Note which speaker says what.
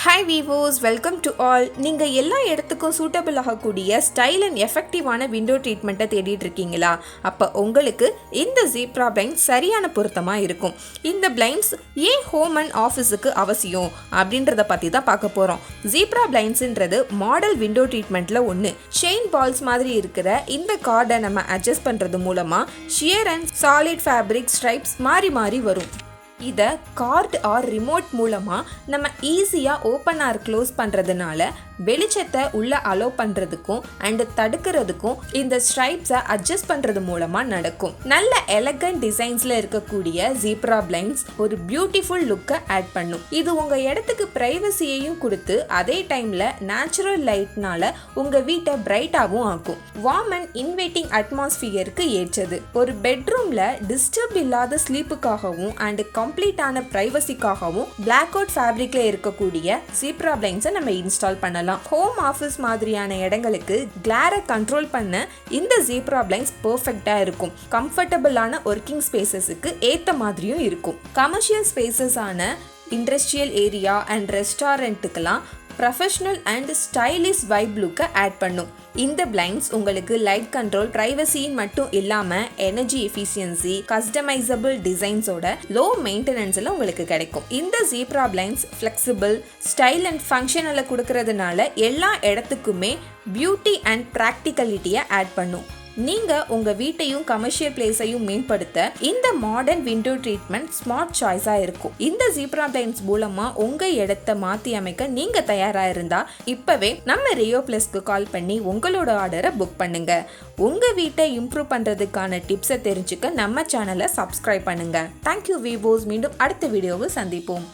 Speaker 1: Hi viewers, welcome to all. நீங்க எல்லா இடத்துக்கும் சூட்டபிள் ஆகக்கூடிய ஸ்டைல் அண்ட் எஃபெக்டிவான விண்டோ ட்ரீட்மெண்ட்டை தேடிட்டு இருக்கீங்களா? அப்போ உங்களுக்கு இந்த ஜீப்ரா பிளைண்ட் சரியான பொருத்தமா இருக்கும். இந்த பிளைண்ட்ஸ் ஏன் ஹோம் அண்ட் ஆஃபீஸுக்கு அவசியம் அப்படின்றத பத்தி தான் பார்க்க போறோம். ஜீப்ரா பிளைண்ட்ஸ்ன்றது மாடல் விண்டோ ட்ரீட்மெண்ட்ல ஒன்று. செயின் பால்ஸ் மாதிரி இருக்கிற இந்த கார்டை நம்ம அட்ஜஸ்ட் பண்றது மூலமா shear and solid fabric stripes மாறி மாறி வரும். இதை கார்ட் ஆர் ரிமோட் மூலமாக நம்ம ஈஸியாக ஓப்பன் ஆர் க்ளோஸ் பண்ணுறதுனால வெளிச்சத்தை உள்ளே அலோவ் பண்ணுறதுக்கும் அண்டு தடுக்கிறதுக்கும் இந்த ஸ்ட்ரைப்ஸை அட்ஜஸ்ட் பண்ணுறது மூலமாக நடக்கும். நல்ல எலகண்ட் டிசைன்ஸில் இருக்கக்கூடிய ஜீப்ரா பிளைண்ட்ஸ் ஒரு பியூட்டிஃபுல் லுக்கை ஆட் பண்ணும். இது உங்கள் இடத்துக்கு ப்ரைவசியையும் கொடுத்து அதே டைமில் நேச்சுரல் லைட்னால உங்கள் வீட்டை பிரைட்டாகவும் ஆக்கும். வார்ம் அண்ட் இன்வைட்டிங் அட்மாஸ்பியருக்கு ஏற்றது. ஒரு பெட்ரூமில் டிஸ்டர்ப் இல்லாத ஸ்லீப்புக்காகவும் அண்டு கம்ப்ளீட்டான பிரைவசிக்காகவும் பிளாக் அவுட் ஃபேப்ரிக்ல இருக்கக்கூடிய ஜீப்ரா பிளைண்ட்ஸை நம்ம இன்ஸ்டால் பண்ணலாம். ஹோம் ஆஃபீஸ் மாதிரியான இடங்களுக்கு கிளாரை கண்ட்ரோல் பண்ண இந்த ஜீப்ரா பிளைண்ட்ஸ் பெர்ஃபெக்ட்டா இருக்கும். கம்ஃபர்டபுளான ஒர்க்கிங் ஸ்பேசஸுக்கு ஏற்ற மாதிரியும் இருக்கும். கமர்ஷியல் ஸ்பேசஸ் ஆன இண்டஸ்ட்ரியல் ஏரியா அண்ட் ரெஸ்டாரண்ட்டுக்கெல்லாம் ப்ரொஃபஷனல் அண்ட் ஸ்டைலிஷ் வைப் லுக்கை ஆட் பண்ணும். இந்த பிளைண்ட்ஸ் உங்களுக்கு லைட் கண்ட்ரோல், பிரைவசின்னு மட்டும் இல்லாமல் எனர்ஜி எஃபிஷியன்சி, கஸ்டமைசபிள் டிசைன்ஸோட லோ மெயின்டெனன்ஸில் உங்களுக்கு கிடைக்கும். இந்த zebra blinds flexible, style and ஃபங்க்ஷனலை கொடுக்கறதுனால எல்லா இடத்துக்குமே பியூட்டி அண்ட் ப்ராக்டிகலிட்டியை ஆட் பண்ணும். நீங்கள் உங்கள் வீட்டையும் கமர்ஷியல் பிளேஸையும் மேம்படுத்த இந்த மாடர்ன் விண்டோ ட்ரீட்மெண்ட் ஸ்மார்ட் சாய்ஸாக இருக்கும். இந்த ஜீப்ரா பிளைண்ட்ஸ் மூலமாக உங்கள் இடத்தை மாற்றி அமைக்க நீங்கள் தயாராக இருந்தால் இப்போவே நம்ம ரியோ ப்ளஸ்க்கு கால் பண்ணி உங்களோட ஆர்டரை புக் பண்ணுங்க. உங்கள் வீட்டை இம்ப்ரூவ் பண்ணுறதுக்கான டிப்ஸை தெரிஞ்சுக்க நம்ம சேனலை சப்ஸ்கிரைப் பண்ணுங்க. Thank you viewers. மீண்டும் அடுத்த வீடியோவில் சந்திப்போம்.